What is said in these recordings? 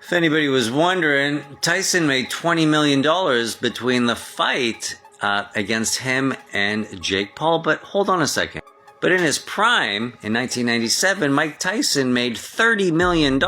If anybody was wondering, Tyson made $20 million between the fight against him and Jake Paul. But hold on a second. But in his prime, in 1997, Mike Tyson made $30 million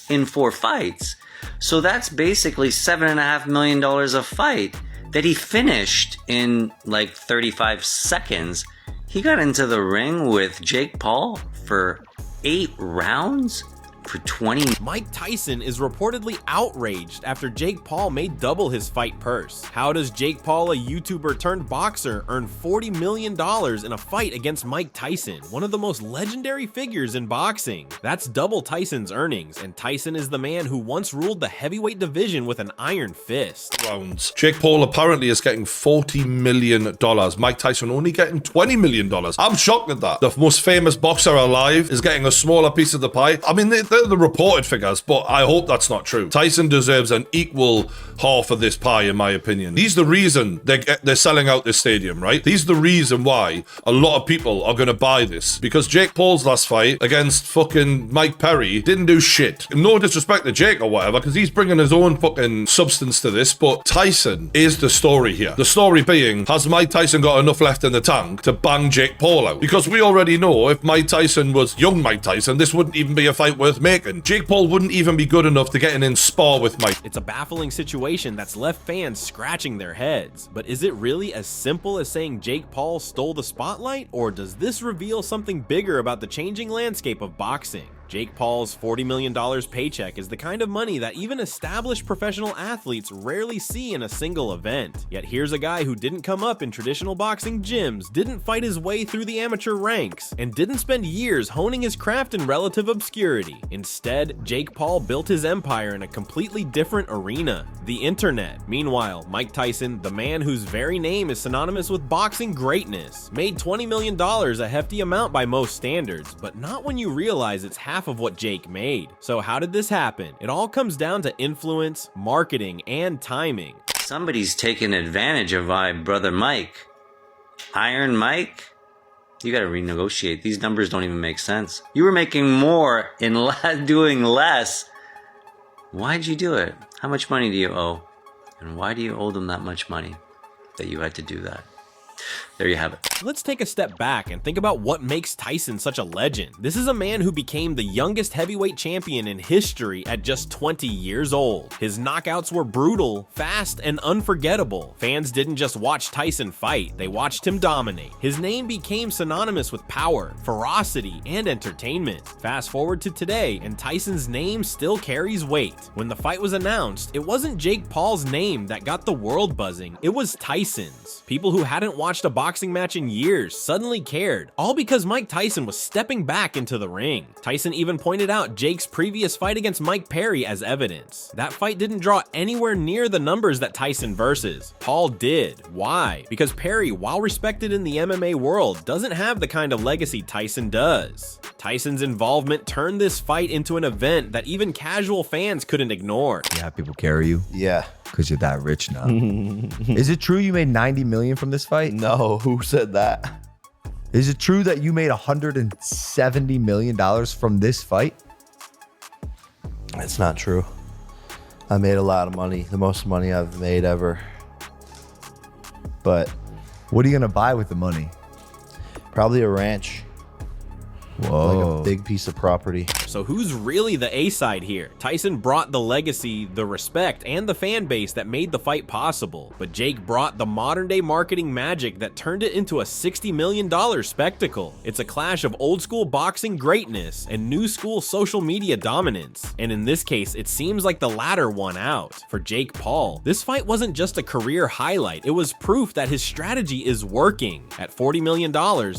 in 4 fights. So that's basically $7.5 million a fight that he finished in like 35 seconds. He got into the ring with Jake Paul for 8 rounds for 20. Mike Tyson is reportedly outraged after Jake Paul made double his fight purse. How does Jake Paul, a YouTuber turned boxer, earn $40 million in a fight against Mike Tyson, one of the most legendary figures in boxing? That's double Tyson's earnings, and Tyson is the man who once ruled the heavyweight division with an iron fist. Rounds. Jake Paul apparently is getting $40 million. Mike Tyson only getting $20 million. I'm shocked at that. The most famous boxer alive is getting a smaller piece of the pie. I mean, they're the reported figures, but I hope that's not true. Tyson deserves an equal half of this pie, in my opinion. He's the reason they're selling out this stadium, right? He's the reason why a lot of people are going to buy this. Because Jake Paul's last fight against fucking Mike Perry didn't do shit. No disrespect to Jake or whatever, because he's bringing his own fucking substance to this, but Tyson is the story here. The story being, has Mike Tyson got enough left in the tank to bang Jake Paul out? Because we already know if Mike Tyson was young Mike Tyson, this wouldn't even be a fight worth making. Jake Paul wouldn't even be good enough to get in spar with Mike. It's a baffling situation that's left fans scratching their heads. But is it really as simple as saying Jake Paul stole the spotlight? Or does this reveal something bigger about the changing landscape of boxing? Jake Paul's $40 million paycheck is the kind of money that even established professional athletes rarely see in a single event. Yet here's a guy who didn't come up in traditional boxing gyms, didn't fight his way through the amateur ranks, and didn't spend years honing his craft in relative obscurity. Instead, Jake Paul built his empire in a completely different arena, the internet. Meanwhile, Mike Tyson, the man whose very name is synonymous with boxing greatness, made $20 million, a hefty amount by most standards, but not when you realize it's half of what Jake made. So how did this happen? It all comes down to influence, marketing, and timing. Somebody's taking advantage of my brother Mike. Iron Mike? You gotta renegotiate. These numbers don't even make sense. You were making more in doing less. Why'd you do it? How much money do you owe? And why do you owe them that much money that you had to do that? There you have it. Let's take a step back and think about what makes Tyson such a legend. This is a man who became the youngest heavyweight champion in history at just 20 years old. His knockouts were brutal, fast, and unforgettable. Fans didn't just watch Tyson fight, they watched him dominate. His name became synonymous with power, ferocity, and entertainment. Fast forward to today, and Tyson's name still carries weight. When the fight was announced, it wasn't Jake Paul's name that got the world buzzing, it was Tyson's. People who hadn't watched a boxing match in years suddenly cared, all because Mike Tyson was stepping back into the ring. Tyson even pointed out Jake's previous fight against Mike Perry as evidence. That fight didn't draw anywhere near the numbers that Tyson versus. Paul did. Why? Because Perry, while respected in the MMA world, doesn't have the kind of legacy Tyson does. Tyson's involvement turned this fight into an event that even casual fans couldn't ignore. You have people carry you? Yeah. Because you're that rich now. Is it true you made $90 million from this fight? No, who said that? Is it true that you made $170 million from this fight? It's not true. I made a lot of money, the most money I've made ever. But what are you going to buy with the money? probably a ranch. Whoa. Like a big piece of property. So who's really the A-side here? Tyson brought the legacy, the respect, and the fan base that made the fight possible. But Jake brought the modern-day marketing magic that turned it into a $60 million spectacle. It's a clash of old-school boxing greatness and new-school social media dominance. And in this case, it seems like the latter won out. For Jake Paul, this fight wasn't just a career highlight, it was proof that his strategy is working. At $40 million,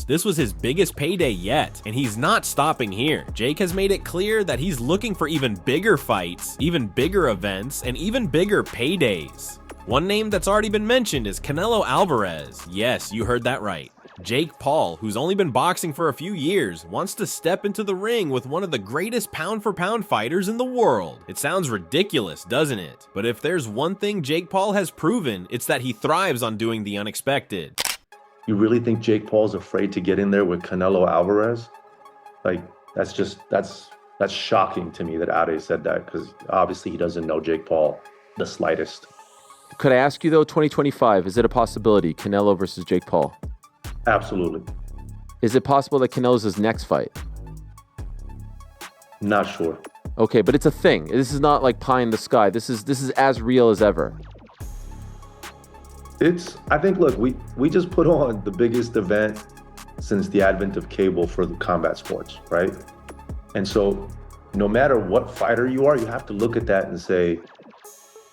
this was his biggest payday yet, and he's not stopping here. Jake has made it clear that he's looking for even bigger fights, even bigger events, and even bigger paydays. One name that's already been mentioned is Canelo Alvarez. Yes, you heard that right. Jake Paul, who's only been boxing for a few years, wants to step into the ring with one of the greatest pound-for-pound fighters in the world. It sounds ridiculous, doesn't it? But if there's one thing Jake Paul has proven, it's that he thrives on doing the unexpected. You really think Jake Paul's afraid to get in there with Canelo Alvarez? Like, that's That's shocking to me that Ade said that, because obviously he doesn't know Jake Paul the slightest. Could I ask you though, 2025, is it a possibility, Canelo versus Jake Paul? Absolutely. Is it possible that Canelo's his next fight? Not sure. Okay, but it's a thing. This is not like pie in the sky. This is as real as ever. I think, look, we just put on the biggest event since the advent of cable for the combat sports, right? And so no matter what fighter you are, you have to look at that and say,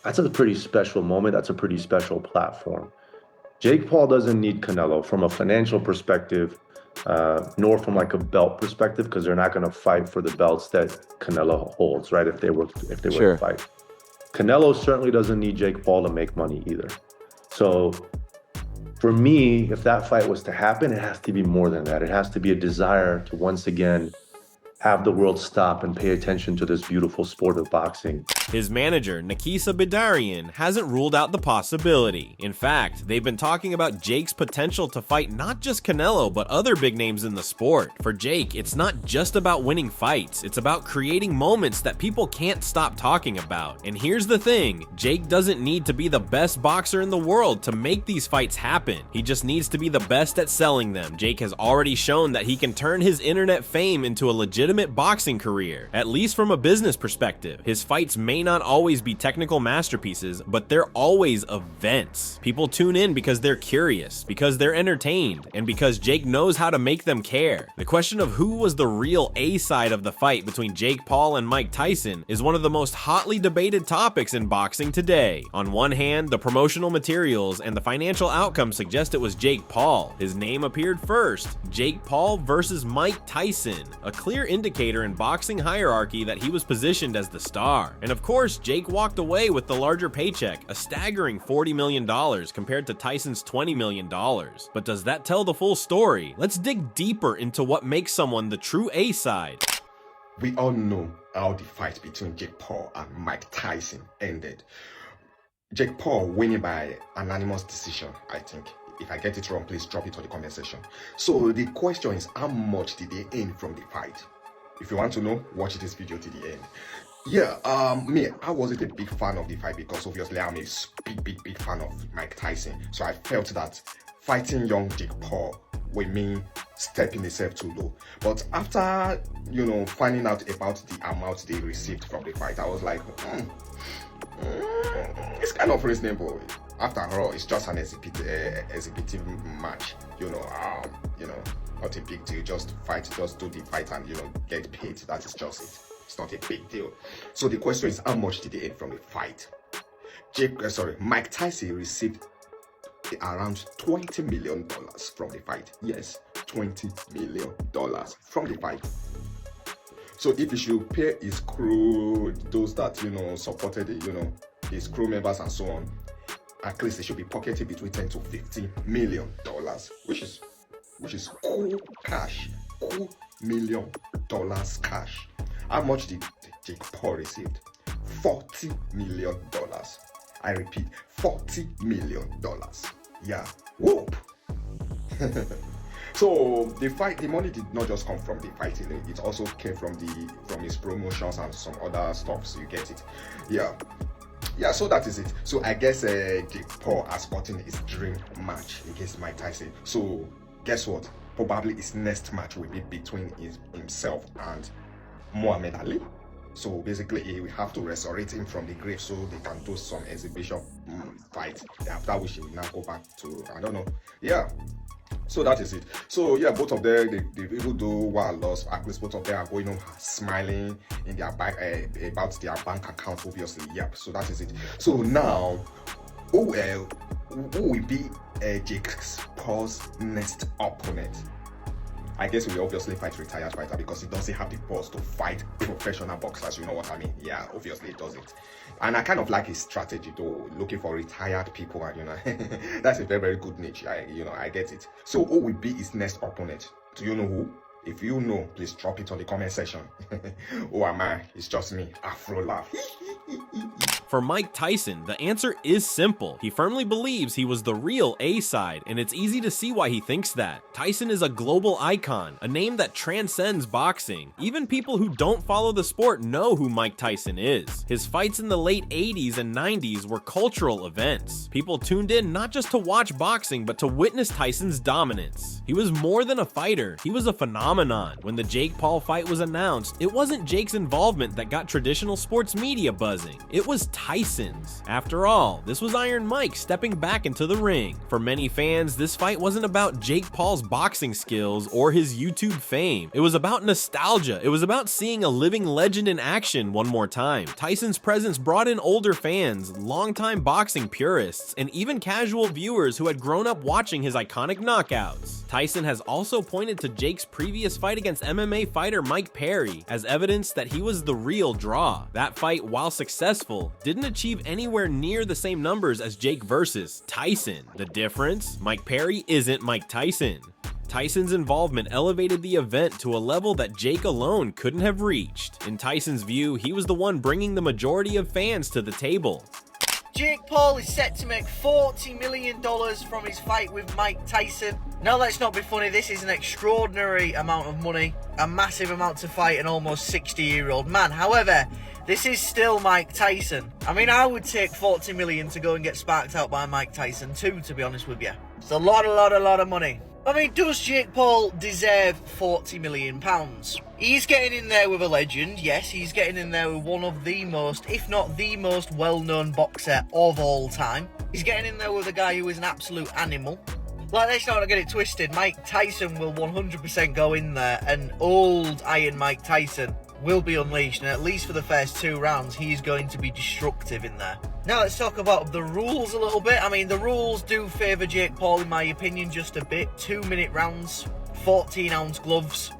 that's a pretty special moment. That's a pretty special platform. Jake Paul doesn't need Canelo from a financial perspective, nor from like a belt perspective, because they're not going to fight for the belts that Canelo holds, right? If they were Sure. to fight. Canelo certainly doesn't need Jake Paul to make money either. So for me, if that fight was to happen, it has to be more than that. It has to be a desire to once again have the world stop and pay attention to this beautiful sport of boxing. His manager, Nakisa Bidarian, hasn't ruled out the possibility. In fact, they've been talking about Jake's potential to fight not just Canelo, but other big names in the sport. For Jake, it's not just about winning fights, it's about creating moments that people can't stop talking about. And here's the thing, Jake doesn't need to be the best boxer in the world to make these fights happen. He just needs to be the best at selling them. Jake has already shown that he can turn his internet fame into a legitimate boxing career, at least from a business perspective. His fights may not always be technical masterpieces, but they're always events. People tune in because they're curious, because they're entertained, and because Jake knows how to make them care. The question of who was the real A side of the fight between Jake Paul and Mike Tyson is one of the most hotly debated topics in boxing today. On one hand, the promotional materials and the financial outcome suggest it was Jake Paul. His name appeared first. Jake Paul versus Mike Tyson, a clear indicator in boxing hierarchy that he was positioned as the star. And of course, Jake walked away with the larger paycheck, a staggering $40 million compared to Tyson's $20 million. But does that tell the full story? Let's dig deeper into what makes someone the true A side. We all know how the fight between Jake Paul and Mike Tyson ended. Jake Paul winning by unanimous decision, I think. If I get it wrong, please drop it on the comment section. So the question is, how much did they earn from the fight? If you want to know, watch this video to the end. Yeah, I wasn't a big fan of the fight because obviously I'm a big fan of Mike Tyson. So I felt that fighting young Jake Paul would mean stepping himself too low. But after, finding out about the amount they received from the fight, I was like, it's kind of reasonable. After all, it's just an exhibitive match, not a big deal. Just do the fight and get paid. That is just it. It's not a big deal. So the question is, how much did they earn from the fight? Mike Tyson received around $20 million from the fight. Yes, $20 million from the fight. So if he should pay his crew, those that supported his crew members and so on, at least they should be pocketing between $10 to $15 million, which is cool cash, $2 million cash. How much did Jake Paul receive? $40 million. I repeat, $40 million. Yeah, whoop. So the money did not just come from the fighting; it also came from his promotions and some other stuff. So you get it, yeah. So that is it. So I guess Jake Paul has gotten his dream match against Mike Tyson. So guess what? Probably his next match will be between himself and Muhammad Ali. So basically, he will have to resurrect him from the grave so they can do some exhibition fight. After which he will now go back to, I don't know. Yeah. So that is it. So yeah, both of them, they even though while lost, at least both of them are going home smiling in their back about their bank account, obviously. Yep. So that is it. So now, who will be Jake Paul's next opponent? I guess we obviously fight retired fighter because he doesn't have the balls to fight professional boxers. You know what I mean? Yeah, obviously it doesn't. And I kind of like his strategy though, looking for retired people, and that's a very good niche. I get it. So who will be his next opponent? Do you know who? If you know, please drop it on the comment section. Who am I? It's just me, Afro Laugh. For Mike Tyson, the answer is simple. He firmly believes he was the real A-side, and it's easy to see why he thinks that. Tyson is a global icon, a name that transcends boxing. Even people who don't follow the sport know who Mike Tyson is. His fights in the late 80s and 90s were cultural events. People tuned in not just to watch boxing, but to witness Tyson's dominance. He was more than a fighter, he was a phenomenon. When the Jake Paul fight was announced, it wasn't Jake's involvement that got traditional sports media buzzing. It was Tyson's. After all, this was Iron Mike stepping back into the ring. For many fans, this fight wasn't about Jake Paul's boxing skills or his YouTube fame. It was about nostalgia. It was about seeing a living legend in action one more time. Tyson's presence brought in older fans, longtime boxing purists, and even casual viewers who had grown up watching his iconic knockouts. Tyson has also pointed to Jake's previous fight against MMA fighter Mike Perry as evidence that he was the real draw. That fight, while successful, didn't achieve anywhere near the same numbers as Jake versus Tyson. The difference? Mike Perry isn't Mike Tyson. Tyson's involvement elevated the event to a level that Jake alone couldn't have reached. In Tyson's view, he was the one bringing the majority of fans to the table. Jake Paul is set to make $40 million from his fight with Mike Tyson. Now let's not be funny, this is an extraordinary amount of money, a massive amount to fight an almost 60-year-old man. However, this is still Mike Tyson. I mean, I would take 40 million to go and get sparked out by Mike Tyson too, to be honest with you. It's a lot of money. I mean, does Jake Paul deserve £40 million? He's getting in there with a legend, yes, he's getting in there with one of the most, if not the most well-known boxer of all time. He's getting in there with a guy who is an absolute animal. Like, let's not get it twisted, Mike Tyson will 100% go in there, and old Iron Mike Tyson will be unleashed, and at least for the first 2 rounds, he's going to be destructive in there. Now let's talk about the rules a little bit. I mean, the rules do favour Jake Paul in my opinion just a bit. 2-minute rounds, 14-ounce gloves,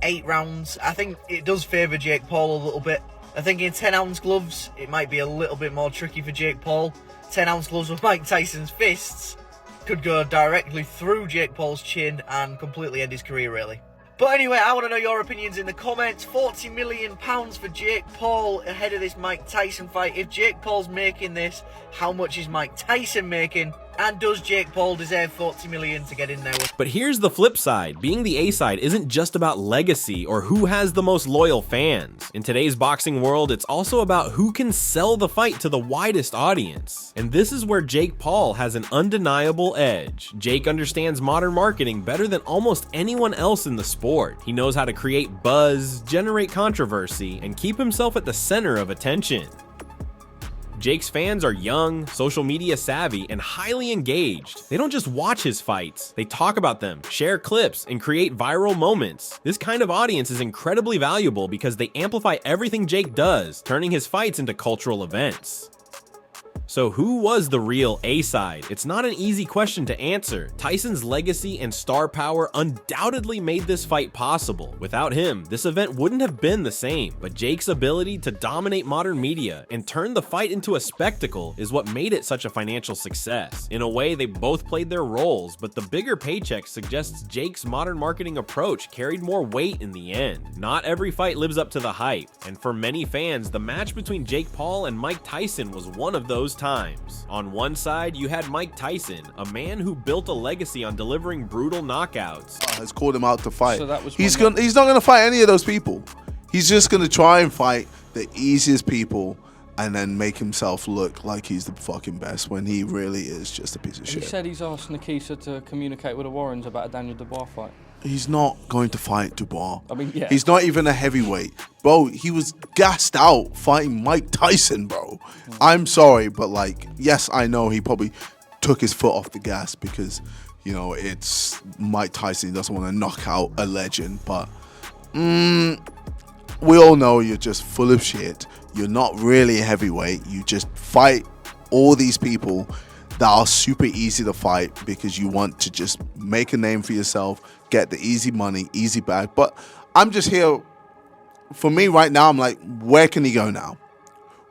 8 rounds. I think it does favour Jake Paul a little bit. I think in 10-ounce gloves, it might be a little bit more tricky for Jake Paul. 10-ounce gloves with Mike Tyson's fists could go directly through Jake Paul's chin and completely end his career, really. But anyway, I want to know your opinions in the comments. £40 million for Jake Paul ahead of this Mike Tyson fight. If Jake Paul's making this, how much is Mike Tyson making? And does Jake Paul deserve 40 million to get in there with? But here's the flip side. Being the A-side isn't just about legacy or who has the most loyal fans. In today's boxing world, it's also about who can sell the fight to the widest audience. And this is where Jake Paul has an undeniable edge. Jake understands modern marketing better than almost anyone else in the sport. He knows how to create buzz, generate controversy, and keep himself at the center of attention. Jake's fans are young, social media savvy, and highly engaged. They don't just watch his fights, they talk about them, share clips, and create viral moments. This kind of audience is incredibly valuable because they amplify everything Jake does, turning his fights into cultural events. So who was the real A-side? It's not an easy question to answer. Tyson's legacy and star power undoubtedly made this fight possible. Without him, this event wouldn't have been the same. But Jake's ability to dominate modern media and turn the fight into a spectacle is what made it such a financial success. In a way, they both played their roles, but the bigger paycheck suggests Jake's modern marketing approach carried more weight in the end. Not every fight lives up to the hype, and for many fans, the match between Jake Paul and Mike Tyson was one of those times. On one side, you had Mike Tyson, a man who built a legacy on delivering brutal knockouts. Has called him out to fight. So that was he's not going to fight any of those people. He's just going to try and fight the easiest people and then make himself look like he's the fucking best when he really is just a piece of shit. He said he's asked Nikisa to communicate with the Warrens about a Daniel Dubois fight. He's not going to fight Dubois. I mean, yeah. He's not even a heavyweight. Bro, he was gassed out fighting Mike Tyson, bro. I'm sorry, but like, yes, I know he probably took his foot off the gas because, you know, it's Mike Tyson. He doesn't want to knock out a legend, but we all know you're just full of shit. You're not really a heavyweight. You just fight all these people that are super easy to fight because you want to just make a name for yourself, get the easy money, easy bag. But I'm just here, for me right now, I'm like, where can he go now?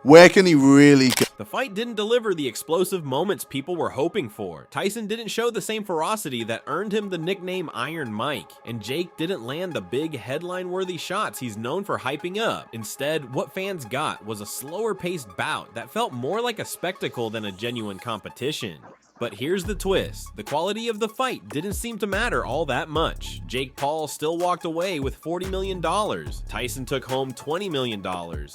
Where can he really go? The fight didn't deliver the explosive moments people were hoping for. Tyson didn't show the same ferocity that earned him the nickname Iron Mike, and Jake didn't land the big headline-worthy shots he's known for hyping up. Instead, what fans got was a slower-paced bout that felt more like a spectacle than a genuine competition. But here's the twist. The quality of the fight didn't seem to matter all that much. Jake Paul still walked away with $40 million. Tyson took home $20 million,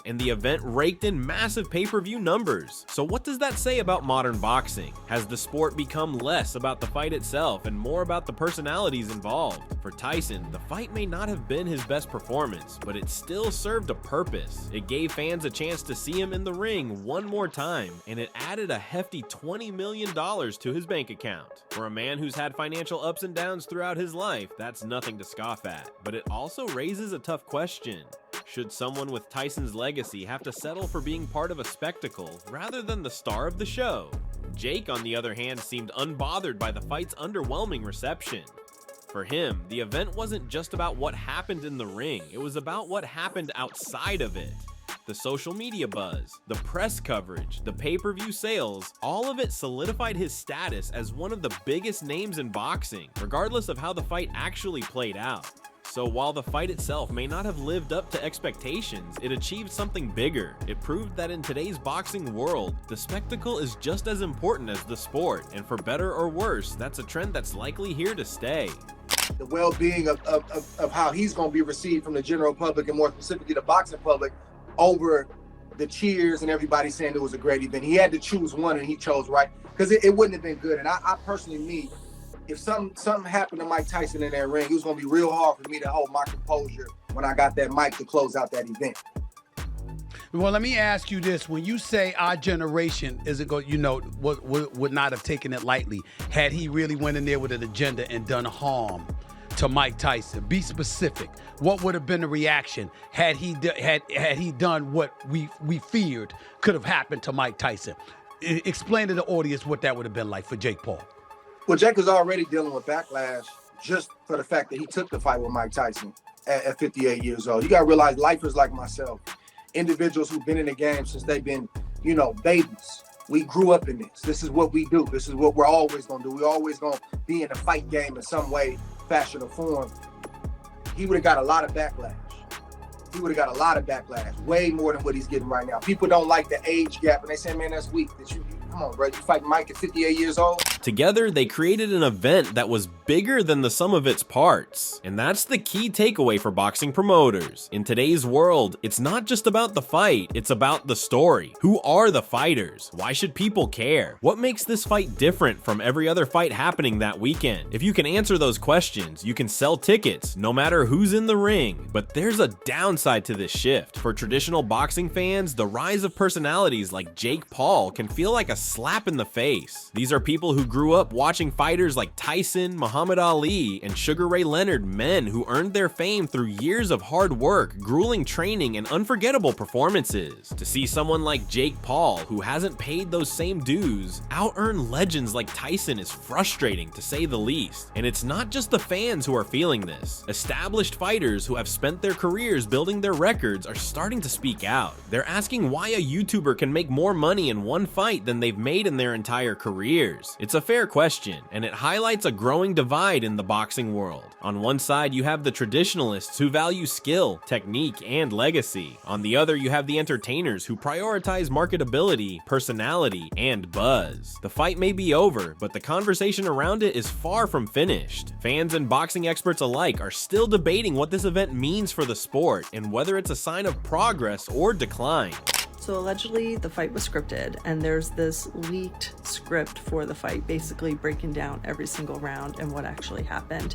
and the event raked in massive pay-per-view numbers. So what does that say about modern boxing? Has the sport become less about the fight itself and more about the personalities involved? For Tyson, the fight may not have been his best performance, but it still served a purpose. It gave fans a chance to see him in the ring one more time, and it added a hefty $20 million to his bank account. For a man who's had financial ups and downs throughout his life, that's nothing to scoff at. But it also raises a tough question. Should someone with Tyson's legacy have to settle for being part of a spectacle rather than the star of the show? Jake, on the other hand, seemed unbothered by the fight's underwhelming reception. For him, the event wasn't just about what happened in the ring, it was about what happened outside of it. The social media buzz, the press coverage, the pay-per-view sales, all of it solidified his status as one of the biggest names in boxing, regardless of how the fight actually played out. So while the fight itself may not have lived up to expectations, it achieved something bigger. It proved that in today's boxing world, the spectacle is just as important as the sport, and for better or worse, that's a trend that's likely here to stay. The well-being of how he's going to be received from the general public, and more specifically the boxing public, over the cheers and everybody saying it was a great event. He had to choose one, and he chose right, because it wouldn't have been good. And I personally, if something happened to Mike Tyson in that ring, it was going to be real hard for me to hold my composure when I got that mic to close out that event. Well, let me ask you this. When you say our generation isn't going, would not have taken it lightly had he really went in there with an agenda and done harm to Mike Tyson. Be specific. What would have been the reaction had he done what we feared could have happened to Mike Tyson? Explain to the audience what that would have been like for Jake Paul. Well, Jake was already dealing with backlash just for the fact that he took the fight with Mike Tyson at 58 years old. You got to realize lifers like myself, individuals who've been in the game since they've been, babies. We grew up in this. This is what we do. This is what we're always going to do. We're always going to be in the fight game in some way, fashion, or form. He would have got a lot of backlash. Way more than what he's getting right now. People don't like the age gap, and they say, man, that's weak. Come on, bro. You fight Mike at 58 years old? Together, they created an event that was bigger than the sum of its parts. And that's the key takeaway for boxing promoters. In today's world, it's not just about the fight, it's about the story. Who are the fighters? Why should people care? What makes this fight different from every other fight happening that weekend? If you can answer those questions, you can sell tickets, no matter who's in the ring. But there's a downside to this shift. For traditional boxing fans, the rise of personalities like Jake Paul can feel like a slap in the face. These are people who grew up watching fighters like Tyson, Muhammad Ali, and Sugar Ray Leonard, men who earned their fame through years of hard work, grueling training, and unforgettable performances. To see someone like Jake Paul, who hasn't paid those same dues, out-earn legends like Tyson is frustrating, to say the least. And it's not just the fans who are feeling this. Established fighters who have spent their careers building their records are starting to speak out. They're asking why a YouTuber can make more money in one fight than they've made in their entire careers. It's a fair question, and it highlights a growing divide in the boxing world. On one side, you have the traditionalists who value skill, technique, and legacy. On the other, you have the entertainers who prioritize marketability, personality, and buzz. The fight may be over, but the conversation around it is far from finished. Fans and boxing experts alike are still debating what this event means for the sport and whether it's a sign of progress or decline. So allegedly the fight was scripted, and there's this leaked script for the fight basically breaking down every single round and what actually happened.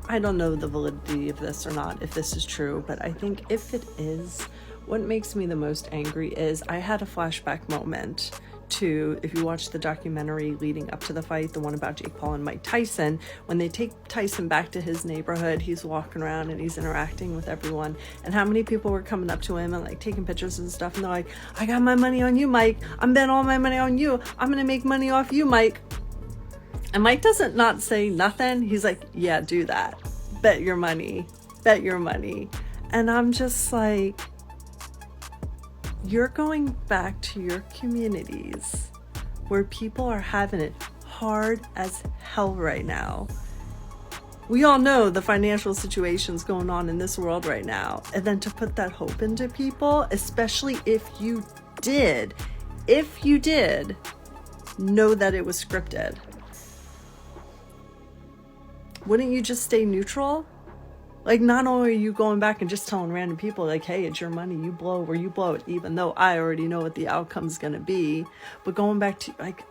I don't know the validity of this or not, if this is true, but I think if it is, what makes me the most angry is I had a flashback moment to, if you watch the documentary leading up to the fight, the one about Jake Paul and Mike Tyson, when they take Tyson back to his neighborhood, he's walking around and he's interacting with everyone, and how many people were coming up to him and like taking pictures and stuff, and they're like, I got my money on you, Mike. I'm betting all my money on you. I'm gonna make money off you, Mike. And Mike doesn't not say nothing. He's like, yeah, do that. Bet your money. And I'm just like, You're going back to your communities where people are having it hard as hell right now. We all know the financial situations going on in this world right now. And then to put that hope into people, especially if you did know that it was scripted, wouldn't you just stay neutral? Like, not only are you going back and just telling random people, like, hey, it's your money, you blow where you blow it, even though I already know what the outcome's gonna be, but going back to, like,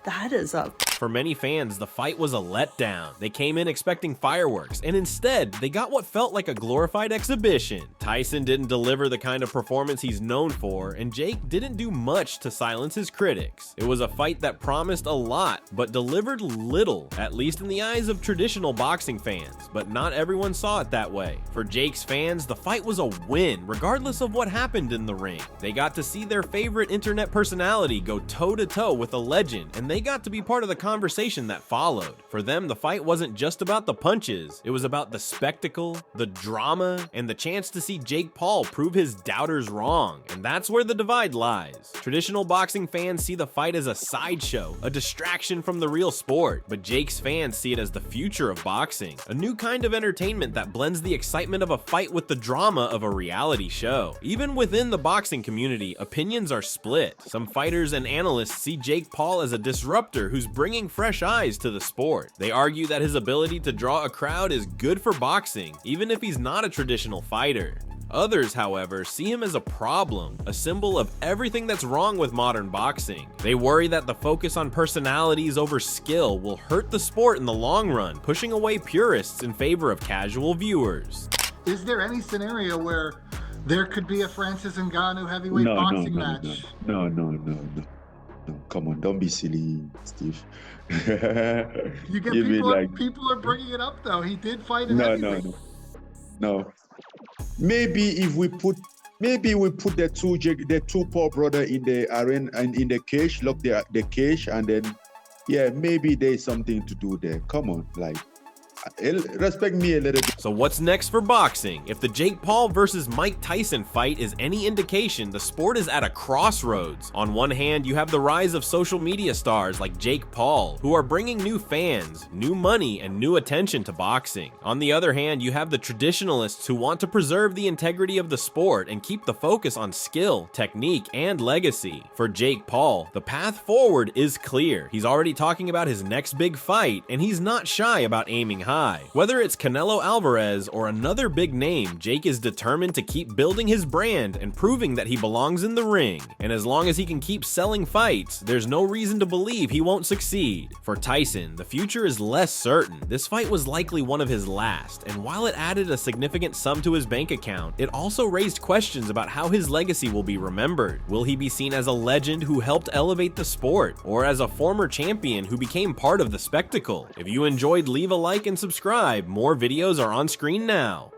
that is a... For many fans, the fight was a letdown. They came in expecting fireworks, and instead, they got what felt like a glorified exhibition. Tyson didn't deliver the kind of performance he's known for, and Jake didn't do much to silence his critics. It was a fight that promised a lot, but delivered little, at least in the eyes of traditional boxing fans, but not everyone saw it that way. For Jake's fans, the fight was a win, regardless of what happened in the ring. They got to see their favorite internet personality go toe-to-toe with a legend, and they got to be part of the conversation that followed. For them, the fight wasn't just about the punches, it was about the spectacle, the drama, and the chance to see Jake Paul prove his doubters wrong, and that's where the divide lies. Traditional boxing fans see the fight as a sideshow, a distraction from the real sport, but Jake's fans see it as the future of boxing, a new kind of entertainment that blends the excitement of a fight with the drama of a reality show. Even within the boxing community, opinions are split. Some fighters and analysts see Jake Paul as a disruptor who's bringing fresh eyes to the sport. They argue that his ability to draw a crowd is good for boxing, even if he's not a traditional fighter. Others, however, see him as a problem, a symbol of everything that's wrong with modern boxing. They worry that the focus on personalities over skill will hurt the sport in the long run, pushing away purists in favor of casual viewers. Is there any scenario where there could be a Francis Ngannou heavyweight boxing match? No. Come on, don't be silly, Steve. You get people are bringing it up though. He did fight in heavyweight. No. Maybe if we put the two Paul brother in the arena and in the cage, lock the cage, and then maybe there's something to do there. Come on, like, respect me a little bit. So what's next for boxing? If the Jake Paul versus Mike Tyson fight is any indication, the sport is at a crossroads. On one hand, you have the rise of social media stars like Jake Paul, who are bringing new fans, new money, and new attention to boxing. On the other hand, you have the traditionalists who want to preserve the integrity of the sport and keep the focus on skill, technique, and legacy. For Jake Paul, the path forward is clear. He's already talking about his next big fight, and he's not shy about aiming high. Whether it's Canelo Alvarez or another big name, Jake is determined to keep building his brand and proving that he belongs in the ring. And as long as he can keep selling fights, there's no reason to believe he won't succeed. For Tyson, the future is less certain. This fight was likely one of his last, and while it added a significant sum to his bank account, it also raised questions about how his legacy will be remembered. Will he be seen as a legend who helped elevate the sport, or as a former champion who became part of the spectacle? If you enjoyed, leave a like and subscribe. More videos are on screen now.